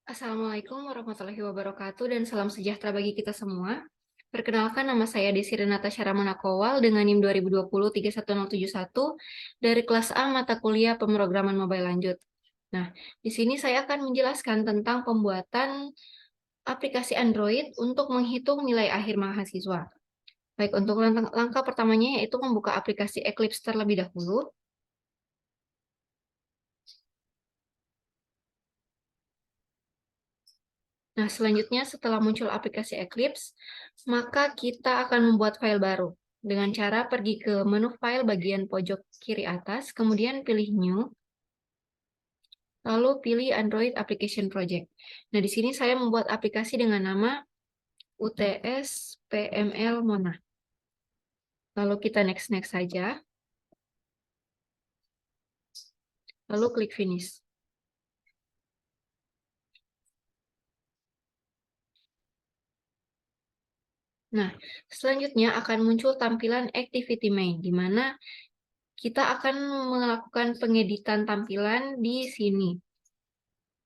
Assalamualaikum warahmatullahi wabarakatuh dan salam sejahtera bagi kita semua. Perkenalkan, nama saya Desi Renata Syaramana Kowal dengan NIM 2020-31071 dari kelas A mata kuliah pemrograman mobile lanjut. Nah, di sini saya akan menjelaskan tentang pembuatan aplikasi Android untuk menghitung nilai akhir mahasiswa. Baik, untuk langkah pertamanya yaitu membuka aplikasi Eclipse terlebih dahulu. Nah, selanjutnya setelah muncul aplikasi Eclipse, maka kita akan membuat file baru dengan cara pergi ke menu file bagian pojok kiri atas, kemudian pilih New, lalu pilih Android Application Project. Nah, di sini saya membuat aplikasi dengan nama UTS PML Mona. Lalu kita next saja, lalu klik Finish. Nah, selanjutnya akan muncul tampilan Activity Main, di mana kita akan melakukan pengeditan tampilan di sini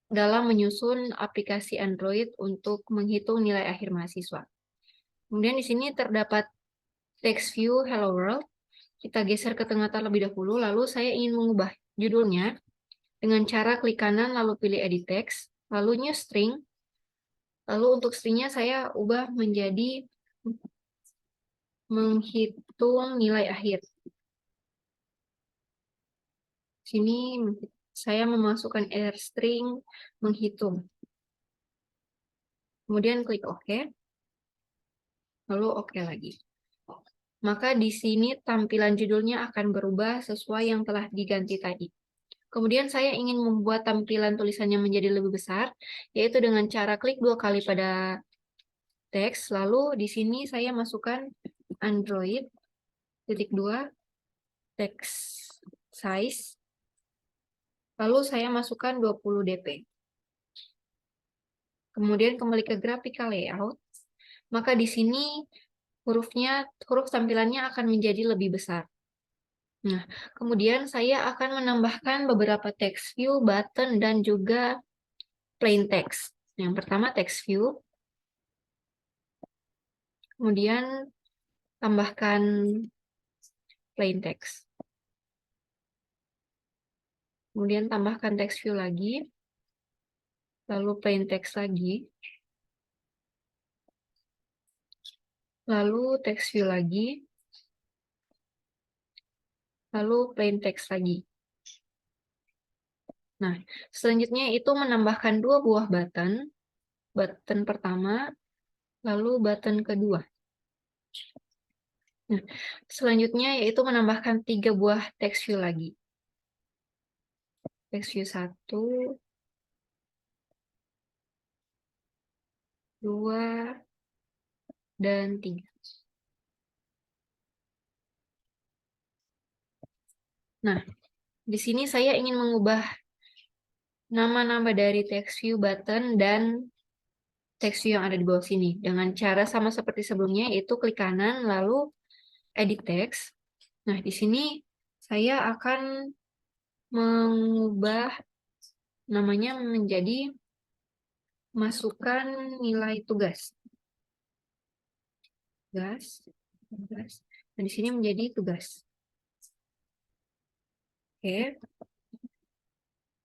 dalam menyusun aplikasi Android untuk menghitung nilai akhir mahasiswa. Kemudian di sini terdapat text view Hello World. Kita geser ke tengah terlebih dahulu, lalu saya ingin mengubah judulnya dengan cara klik kanan lalu pilih Edit Text, lalu New String, lalu untuk stringnya saya ubah menjadi menghitung nilai akhir. Sini saya memasukkan error string menghitung. Kemudian klik OK, lalu OK lagi. Maka di sini tampilan judulnya akan berubah sesuai yang telah diganti tadi. Kemudian saya ingin membuat tampilan tulisannya menjadi lebih besar, yaitu dengan cara klik 2 kali pada teks, lalu di sini saya masukkan Android, titik 2, text size, lalu saya masukkan 20 dp. Kemudian kembali ke graphical layout, maka di sini huruf tampilannya akan menjadi lebih besar. Nah, kemudian saya akan menambahkan beberapa text view, button, dan juga plain text. Yang pertama text view, kemudian tambahkan plain text. Kemudian tambahkan text view lagi, lalu plain text lagi, lalu text view lagi, lalu plain text lagi. Nah, selanjutnya itu menambahkan 2 buah button, button pertama, lalu button kedua. Nah, selanjutnya yaitu menambahkan 3 buah text view lagi. Text view 1, 2, dan 3. Nah, di sini saya ingin mengubah nama-nama dari text view button dan text view yang ada di bawah sini dengan cara sama seperti sebelumnya, yaitu klik kanan lalu edit text. Nah, di sini saya akan mengubah namanya menjadi masukkan nilai tugas. Tugas. Dan di sini menjadi tugas. Oke.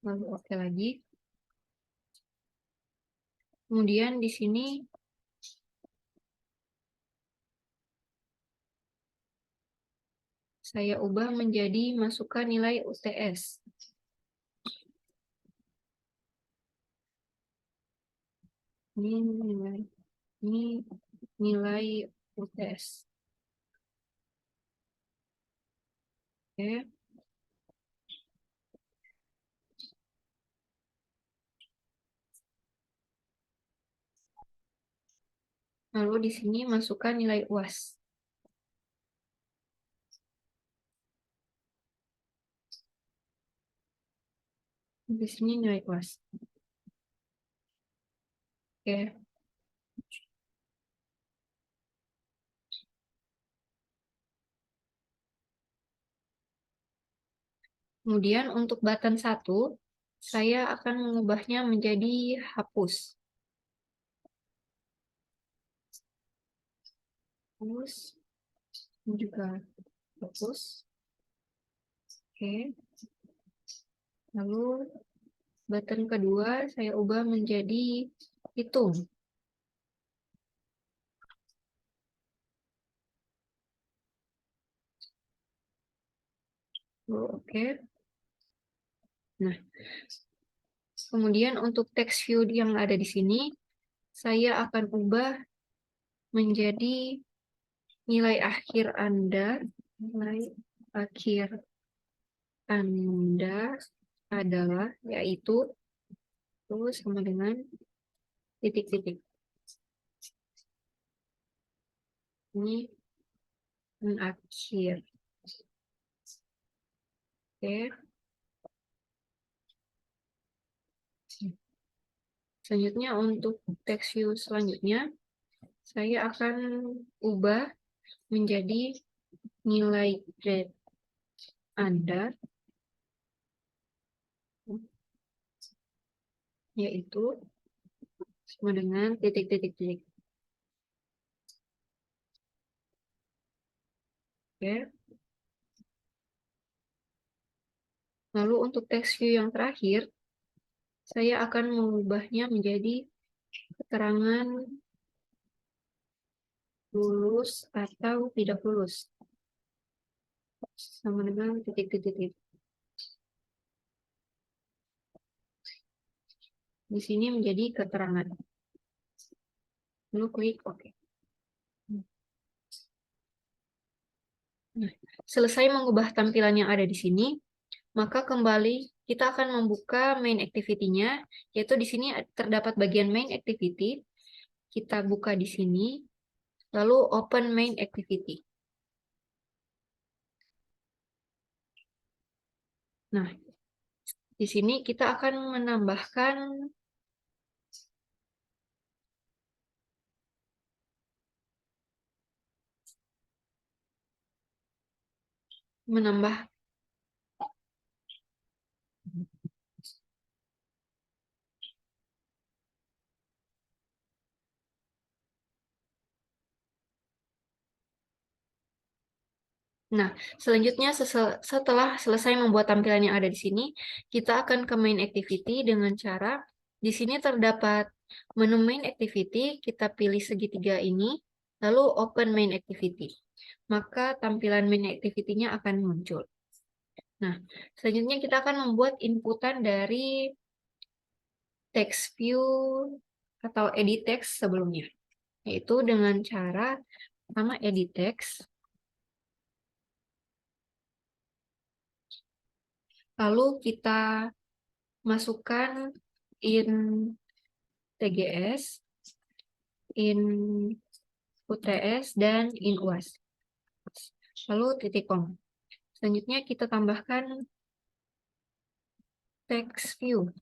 Lalu oke lagi. Kemudian di sini saya ubah menjadi masukkan nilai UTS. Ini nilai UTS. Oke. Lalu di sini masukkan nilai UAS. Di sini nilai UAS. Oke. Kemudian untuk button 1, saya akan mengubahnya menjadi hapus. Hapus, ini juga hapus. Oke. Lalu button kedua saya ubah menjadi hitung. Oke. Nah, kemudian untuk text view yang ada di sini, saya akan ubah menjadi nilai akhir Anda. Nilai akhir Anda adalah, yaitu, itu sama dengan titik-titik. Ini akhir. Oke. Selanjutnya untuk text view selanjutnya, saya akan ubah menjadi nilai grade Anda, yaitu sama dengan titik-titik-titik. Oke. Lalu untuk text view yang terakhir, saya akan mengubahnya menjadi keterangan lulus atau tidak lulus. Sama dengan titik-titik. Di sini menjadi keterangan. Lalu klik OK. Nah, selesai mengubah tampilan yang ada di sini, maka kembali kita akan membuka main activity-nya, yaitu di sini terdapat bagian main activity. Kita buka di sini, lalu open main activity. Nah, di sini kita akan menambah Nah, selanjutnya setelah selesai membuat tampilan yang ada di sini, kita akan ke main activity dengan cara di sini terdapat menu main activity, kita pilih segitiga ini, lalu open main activity. Maka tampilan main activity-nya akan muncul. Nah, selanjutnya kita akan membuat inputan dari text view atau edit text sebelumnya, yaitu dengan cara pertama edit text. Lalu kita masukkan in TGS, in UTS, dan in UAS. Lalu titik com. Selanjutnya kita tambahkan text view.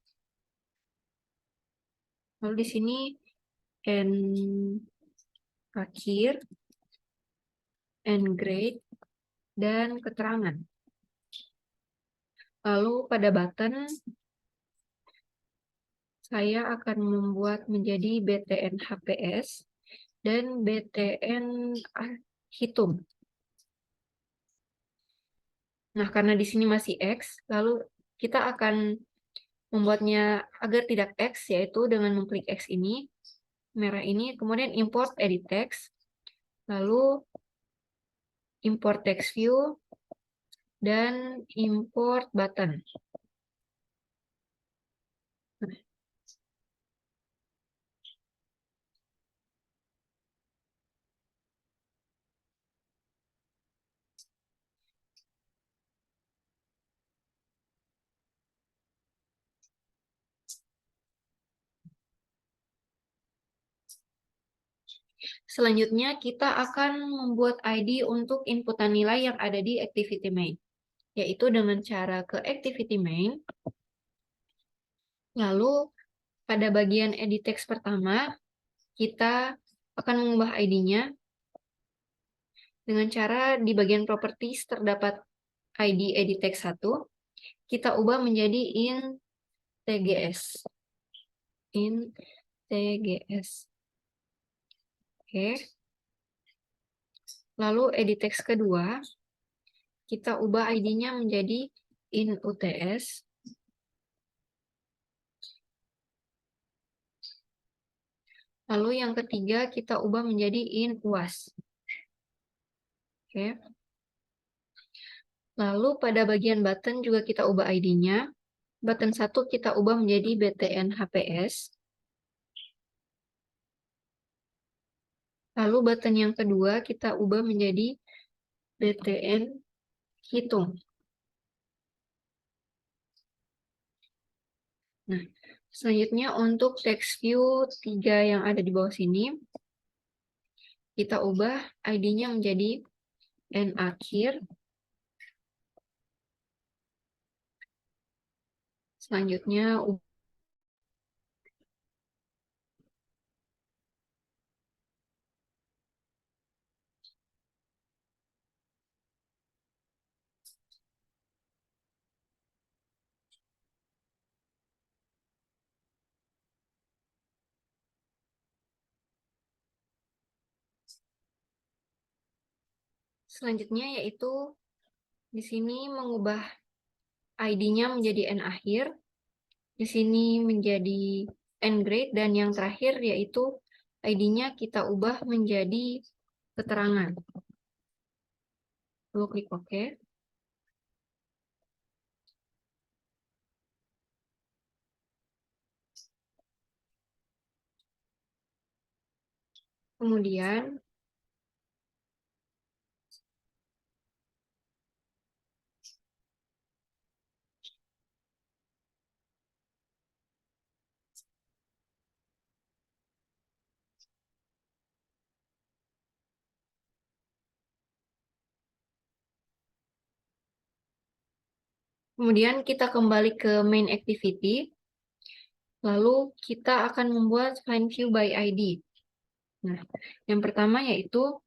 Lalu di sini n akhir, n grade, dan keterangan. Lalu pada button, saya akan membuat menjadi btn HPS dan btn hitung. Nah, karena di sini masih X, lalu kita akan membuatnya agar tidak X, yaitu dengan mengklik X ini, merah ini, kemudian import edit text, lalu import text view, dan import button. Selanjutnya, kita akan membuat ID untuk inputan nilai yang ada di activity main, yaitu dengan cara ke activity main, lalu pada bagian edit text pertama, kita akan mengubah ID-nya dengan cara di bagian properties terdapat ID edit text 1, kita ubah menjadi in TGS. In TGS. Oke. Lalu edit text kedua, kita ubah ID-nya menjadi in UTS. Lalu yang ketiga kita ubah menjadi in UAS. Oke. Lalu pada bagian button juga kita ubah ID-nya. Button 1 kita ubah menjadi BTN HPS. Lalu button yang kedua kita ubah menjadi BTN Hitung. Nah, selanjutnya untuk text view 3 yang ada di bawah sini, kita ubah ID-nya menjadi N akhir. Selanjutnya selanjutnya yaitu di sini mengubah ID-nya menjadi N akhir. Di sini menjadi N grade dan yang terakhir yaitu ID-nya kita ubah menjadi keterangan. Lalu klik OK. Kemudian kita kembali ke main activity. Lalu kita akan membuat find view by ID. Nah, yang pertama yaitu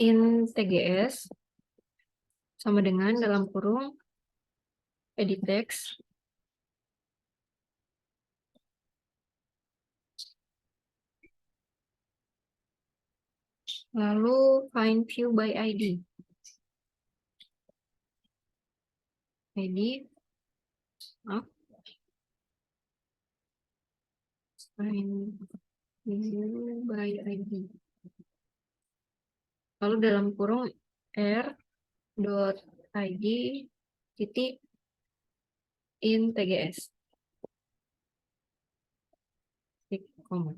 in TGS sama dengan dalam kurung edit text. Lalu find view by ID. ID, maaf, find view by ID. Lalu dalam kurung r.id titik in TGS. Titik koma.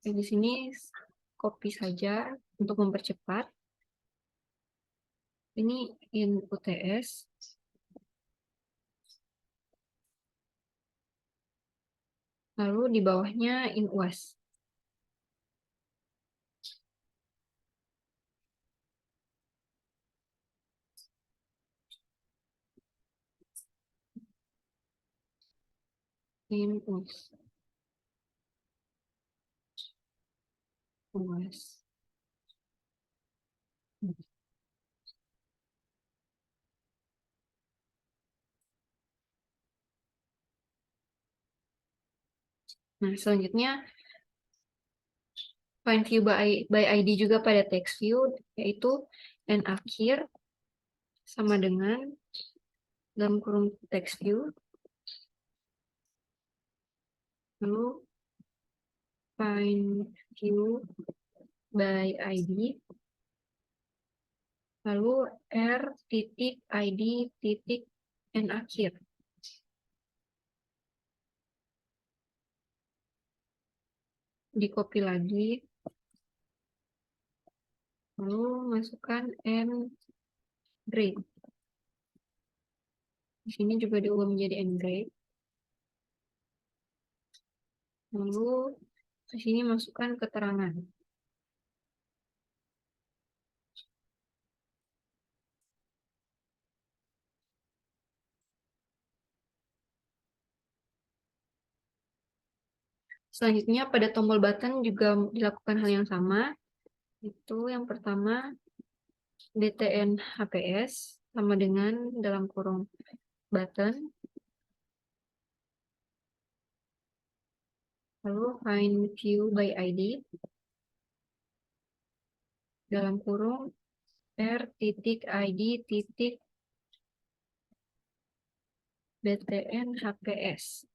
Di sini copy saja untuk mempercepat. Ini in UTS. Lalu di bawahnya in UAS. In UAS. UAS. Nah, selanjutnya find view by ID juga pada text view, yaitu N akhir sama dengan dalam kurung text view. Lalu find view by ID. Lalu R titik ID titik N akhir. Di copy lagi. Lalu masukkan N grade. Di sini juga diubah menjadi N grade. Lalu di sini masukkan keterangan. Selanjutnya pada tombol button juga dilakukan hal yang sama. Itu yang pertama BTN HPS, sama dengan dalam kurung button, lalu find view by ID, dalam kurung r.id btn hps.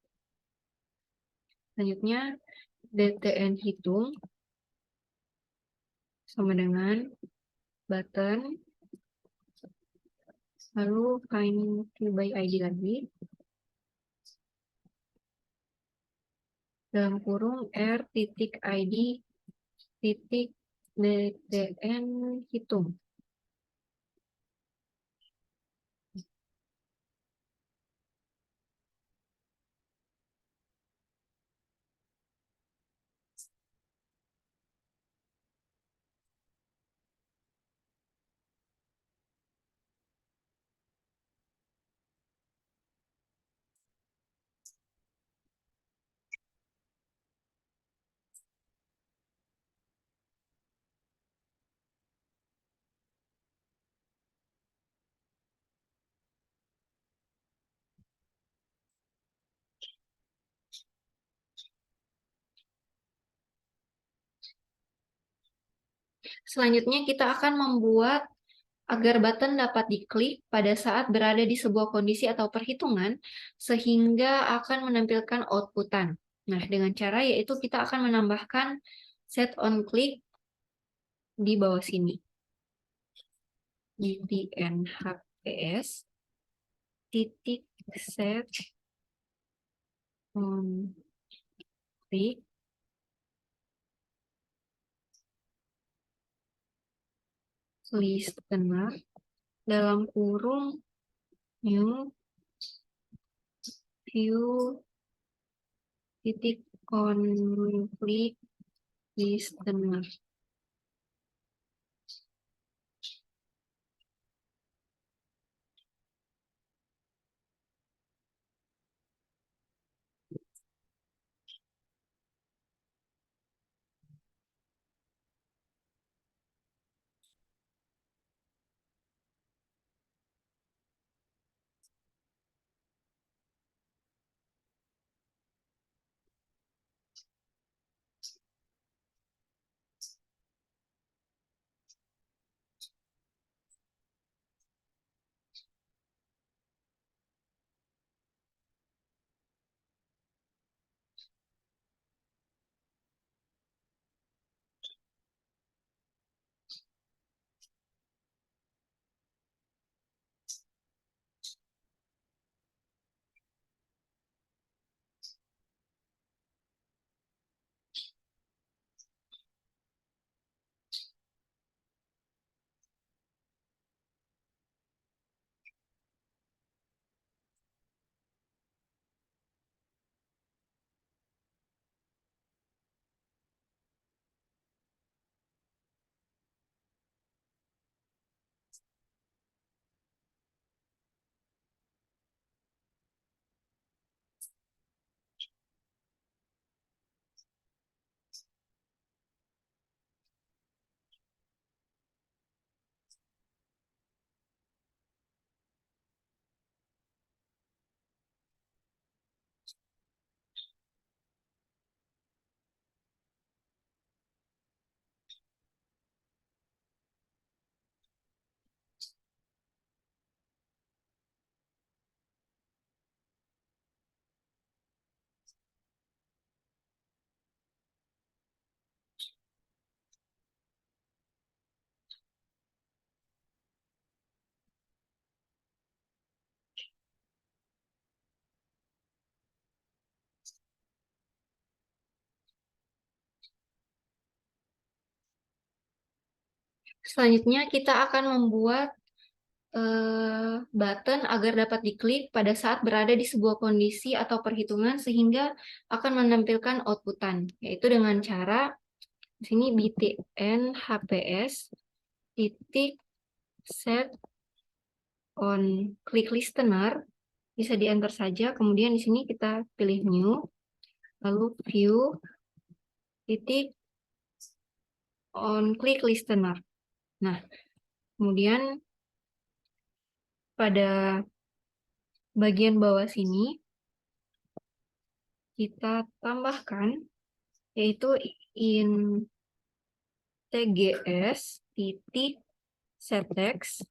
Selanjutnya btn hitung sama dengan button, lalu find view by ID lagi, dalam kurung r.id btn hitung. Selanjutnya kita akan membuat agar button dapat diklik pada saat berada di sebuah kondisi atau perhitungan sehingga akan menampilkan outputan. Nah, dengan cara yaitu kita akan menambahkan set on click di bawah sini. btn hps titik set on click listener dalam kurung new view titik konflik listener. Selanjutnya kita akan membuat button agar dapat diklik pada saat berada di sebuah kondisi atau perhitungan sehingga akan menampilkan outputan, yaitu dengan cara di sini btn hps titik set on click listener, bisa di enter saja, kemudian di sini kita pilih new, lalu view titik on click listener. Nah, kemudian pada bagian bawah sini kita tambahkan, yaitu in tgs titik settext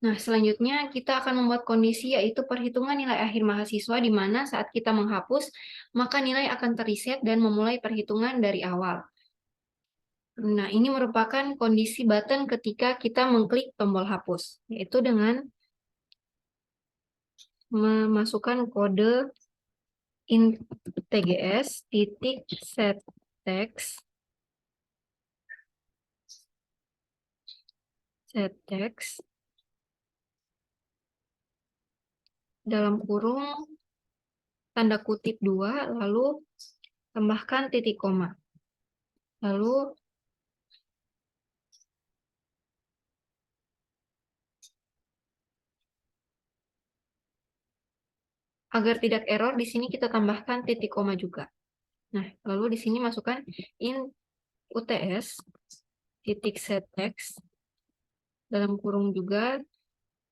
Nah, selanjutnya kita akan membuat kondisi, yaitu perhitungan nilai akhir mahasiswa, di mana saat kita menghapus, maka nilai akan terreset dan memulai perhitungan dari awal. Nah, ini merupakan kondisi button ketika kita mengklik tombol hapus, yaitu dengan memasukkan kode in tgs titik settext dalam kurung tanda kutip 2, lalu tambahkan titik koma. Lalu agar tidak error, di sini kita tambahkan titik koma juga. Nah, lalu di sini masukkan in uts titik settext dalam kurung juga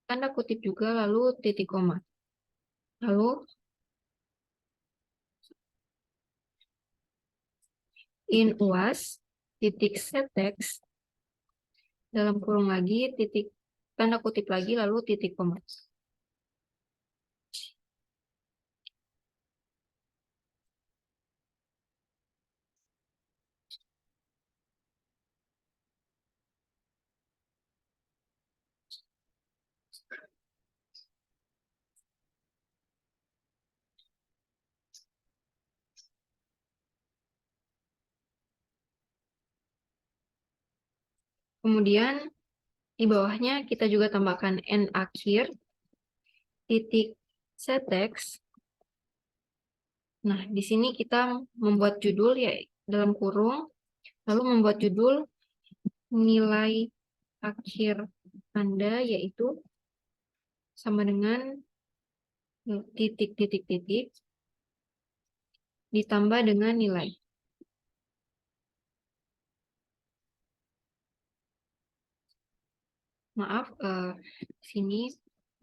tanda kutip juga, lalu titik koma. Lalu in uas titik settext dalam kurung lagi titik tanda kutip lagi, lalu titik koma. Kemudian di bawahnya kita juga tambahkan n akhir titik settext. Nah, di sini kita membuat judul, ya, dalam kurung, lalu membuat judul nilai akhir Anda, yaitu sama dengan titik-titik-titik ditambah dengan nilai. Maaf, sini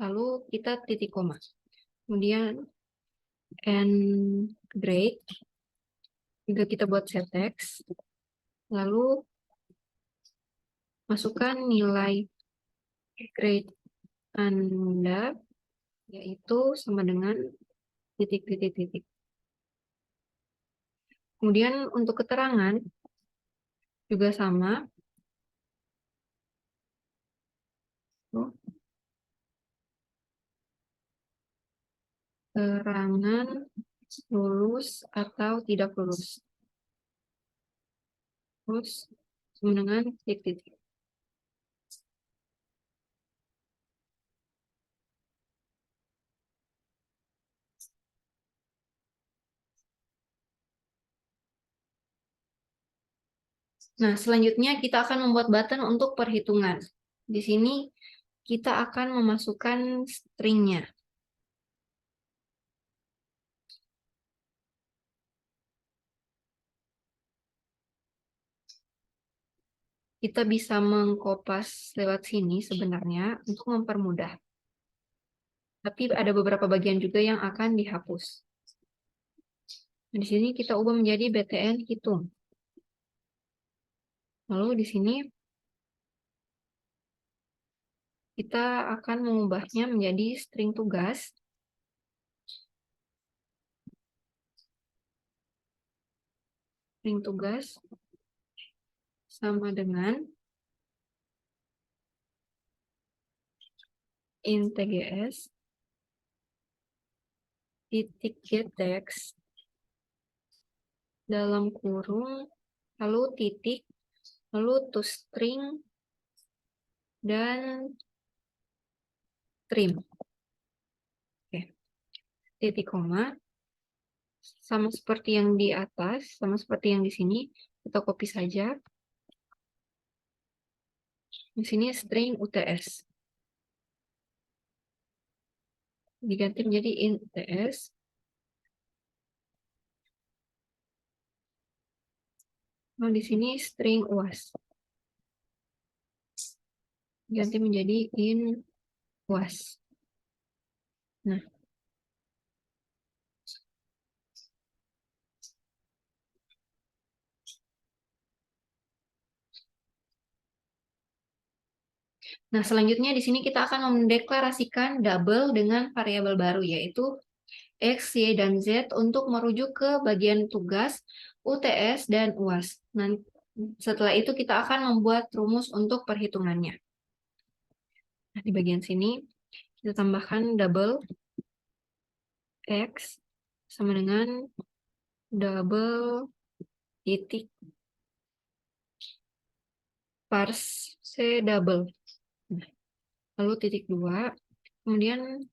lalu kita titik koma. Kemudian and grade juga kita buat settext. Lalu masukkan nilai grade Anda, yaitu sama dengan titik-titik-titik. Kemudian untuk keterangan juga sama. Keterangan lulus atau tidak lulus. Terus sama dengan titik-titik. Nah, selanjutnya kita akan membuat button untuk perhitungan. Di sini kita akan memasukkan stringnya. Kita bisa mengkopas lewat sini sebenarnya untuk mempermudah. Tapi ada beberapa bagian juga yang akan dihapus. Di sini kita ubah menjadi btn hitung. Lalu di sini kita akan mengubahnya menjadi string tugas. String tugas sama dengan in tgs titik getText dalam kurung, lalu titik, lalu toString, dan trim. Oke. Titik koma, sama seperti yang di atas, sama seperti yang di sini, kita copy saja. Di sini string UTS. Diganti menjadi int UTS. Nah, di sini string UAS. Ganti menjadi int UAS. Nah, selanjutnya di sini kita akan mendeklarasikan double dengan variabel baru, yaitu X, Y, dan Z untuk merujuk ke bagian tugas, UTS, dan UAS. Nah, setelah itu kita akan membuat rumus untuk perhitungannya. Nah, di bagian sini kita tambahkan double X sama dengan double titik parse double. Nah, lalu titik 2, kemudian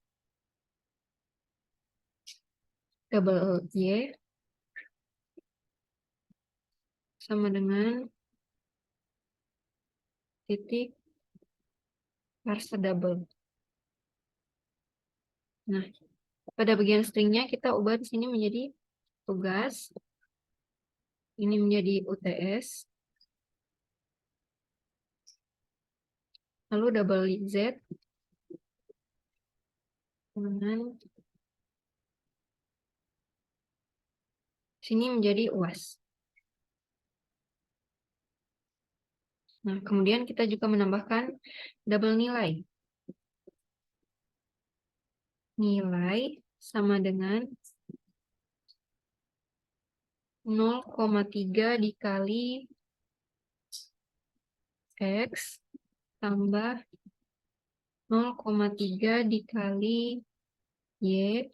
double Y sama dengan titik parse double. Nah, pada bagian stringnya kita ubah di sini menjadi tugas, ini menjadi UTS, lalu double Z dengan sini menjadi UAS. Nah, kemudian kita juga menambahkan double nilai. Nilai sama dengan 0,3 dikali X tambah 0,3 dikali Y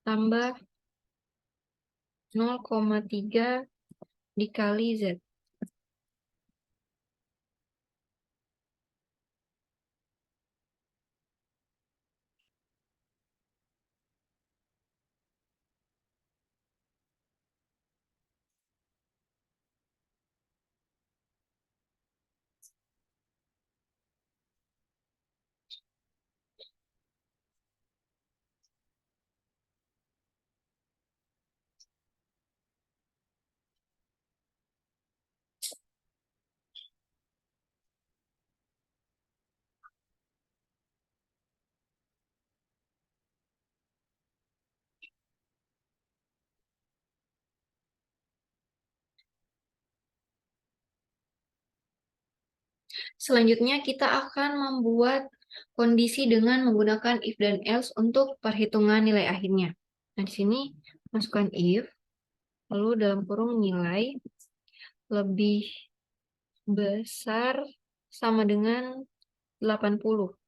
tambah 0,3 dikali Z. Selanjutnya kita akan membuat kondisi dengan menggunakan if dan else untuk perhitungan nilai akhirnya. Nah, di sini masukkan if, lalu dalam kurung nilai lebih besar sama dengan 80.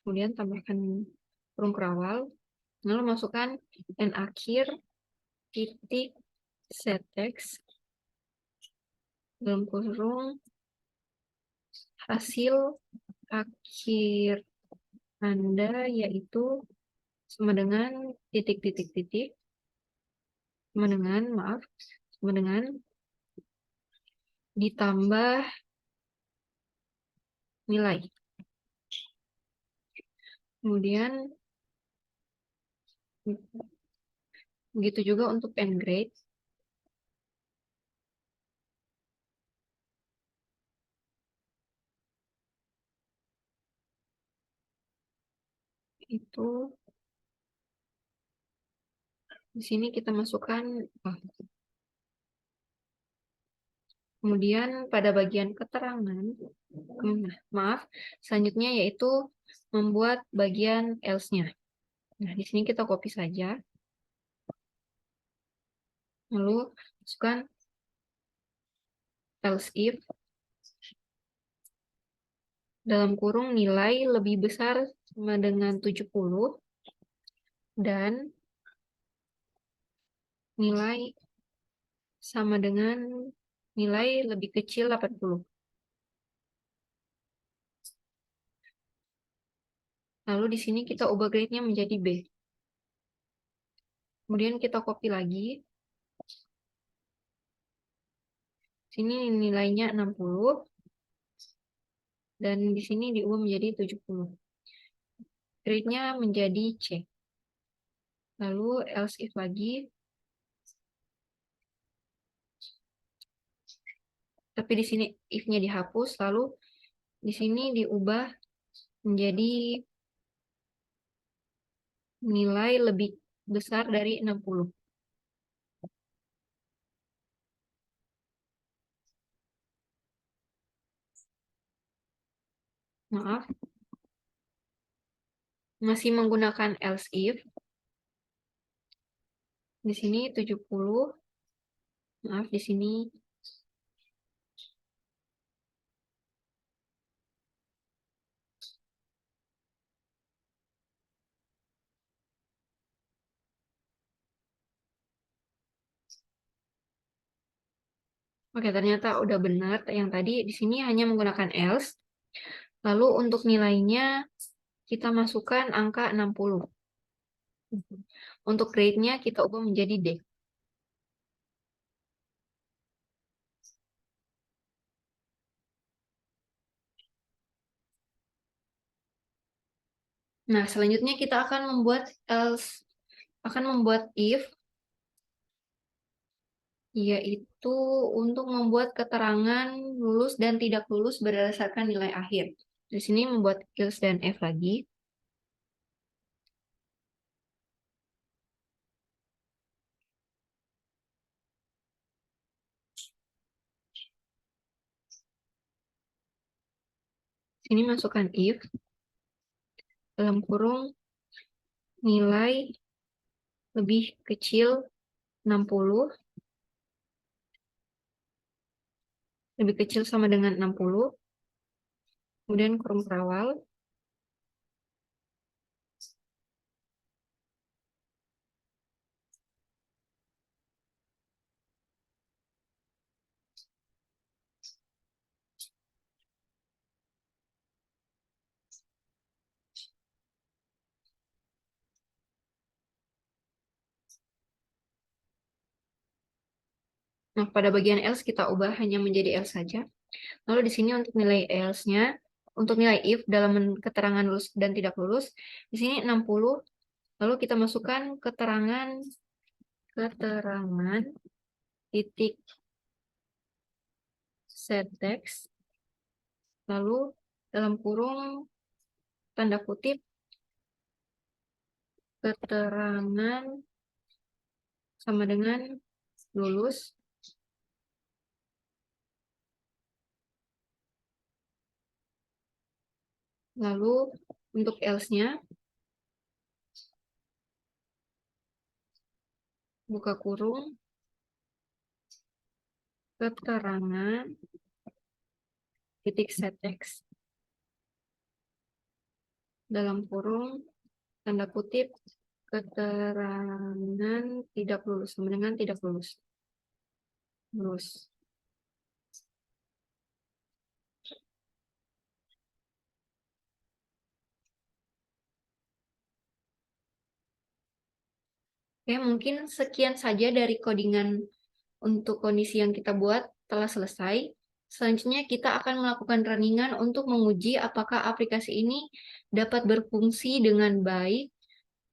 Kemudian tambahkan kurung kerawal, lalu masukkan n akhir titik setText dalam kurung hasil akhir Anda yaitu sama dengan titik-titik-titik sama dengan ditambah nilai. Kemudian begitu juga untuk ngrade. Itu di sini kita masukkan kemudian pada bagian keterangan, selanjutnya yaitu membuat bagian else-nya. Nah, di sini kita copy saja. Lalu masukkan else if dalam kurung nilai lebih besar sama dengan 70. dan nilai sama dengan nilai lebih kecil 80. Lalu di sini kita ubah grade-nya menjadi B. Kemudian kita copy lagi. Sini nilainya 60. Dan di sini diubah menjadi 70. Grade-nya menjadi C. Lalu else if lagi. Tapi di sini if-nya dihapus. Lalu di sini diubah menjadi nilai lebih besar dari 60. Maaf. Masih menggunakan else if. Di sini 70. Maaf, di sini. Oke, ternyata udah benar. Yang tadi di sini hanya menggunakan else. Lalu untuk nilainya kita masukkan angka 60. Untuk grade-nya kita ubah menjadi D. Nah, selanjutnya kita akan membuat if, yaitu untuk membuat keterangan lulus dan tidak lulus berdasarkan nilai akhir. Di sini membuat else dan if lagi. Sini masukkan if, dalam kurung nilai lebih kecil 60, lebih kecil sama dengan 60, kemudian kurung terawal. Nah, pada bagian else kita ubah hanya menjadi else saja. Lalu di sini untuk nilai else-nya, untuk nilai if dalam keterangan lulus dan tidak lulus, di sini 60. Lalu kita masukkan keterangan titik set text. Lalu dalam kurung tanda kutip keterangan sama dengan lulus. Lalu untuk else-nya, buka kurung, keterangan, titik set text, dalam kurung, tanda kutip, keterangan tidak lulus, sama dengan tidak lulus. Lulus. Oke, mungkin sekian saja dari codingan untuk kondisi yang kita buat telah selesai. Selanjutnya kita akan melakukan runningan untuk menguji apakah aplikasi ini dapat berfungsi dengan baik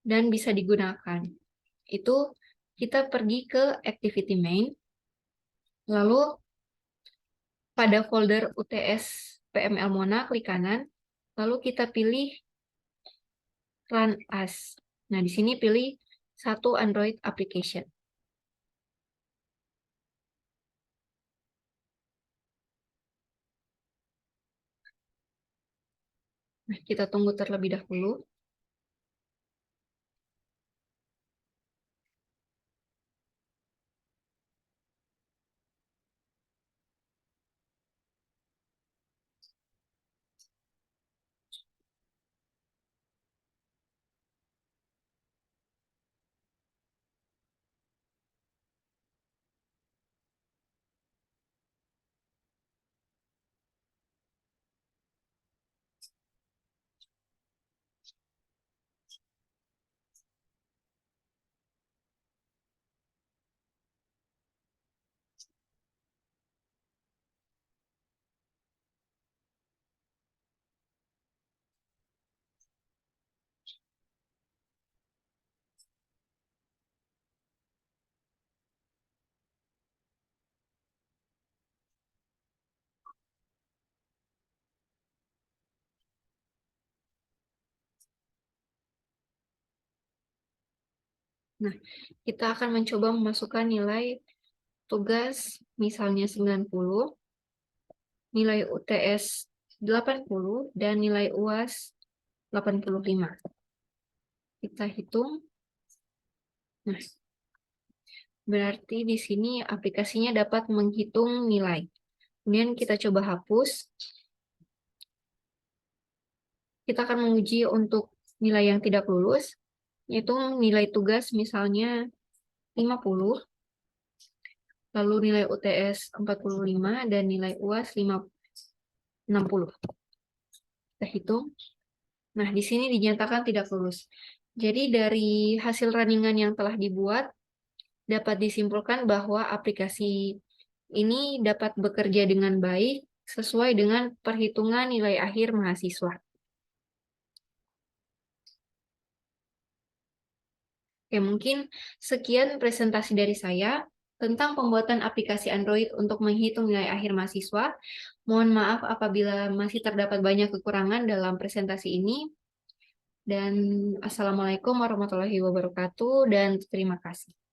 dan bisa digunakan. Itu kita pergi ke activity main, lalu pada folder UTS PML Mona klik kanan, lalu kita pilih Run As. Nah, di sini pilih satu Android application. Nah, kita tunggu terlebih dahulu. Nah, kita akan mencoba memasukkan nilai tugas misalnya 90, nilai UTS 80, dan nilai UAS 85. Kita hitung. Nah, berarti di sini aplikasinya dapat menghitung nilai. Kemudian kita coba hapus. Kita akan menguji untuk nilai yang tidak lulus, yaitu nilai tugas misalnya 50, lalu nilai UTS 45, dan nilai UAS 60. Kita hitung. Nah, di sini dinyatakan tidak lulus. Jadi dari hasil runningan yang telah dibuat, dapat disimpulkan bahwa aplikasi ini dapat bekerja dengan baik sesuai dengan perhitungan nilai akhir mahasiswa. Oke, mungkin sekian presentasi dari saya tentang pembuatan aplikasi Android untuk menghitung nilai akhir mahasiswa. Mohon maaf apabila masih terdapat banyak kekurangan dalam presentasi ini. Dan Assalamualaikum warahmatullahi wabarakatuh, dan terima kasih.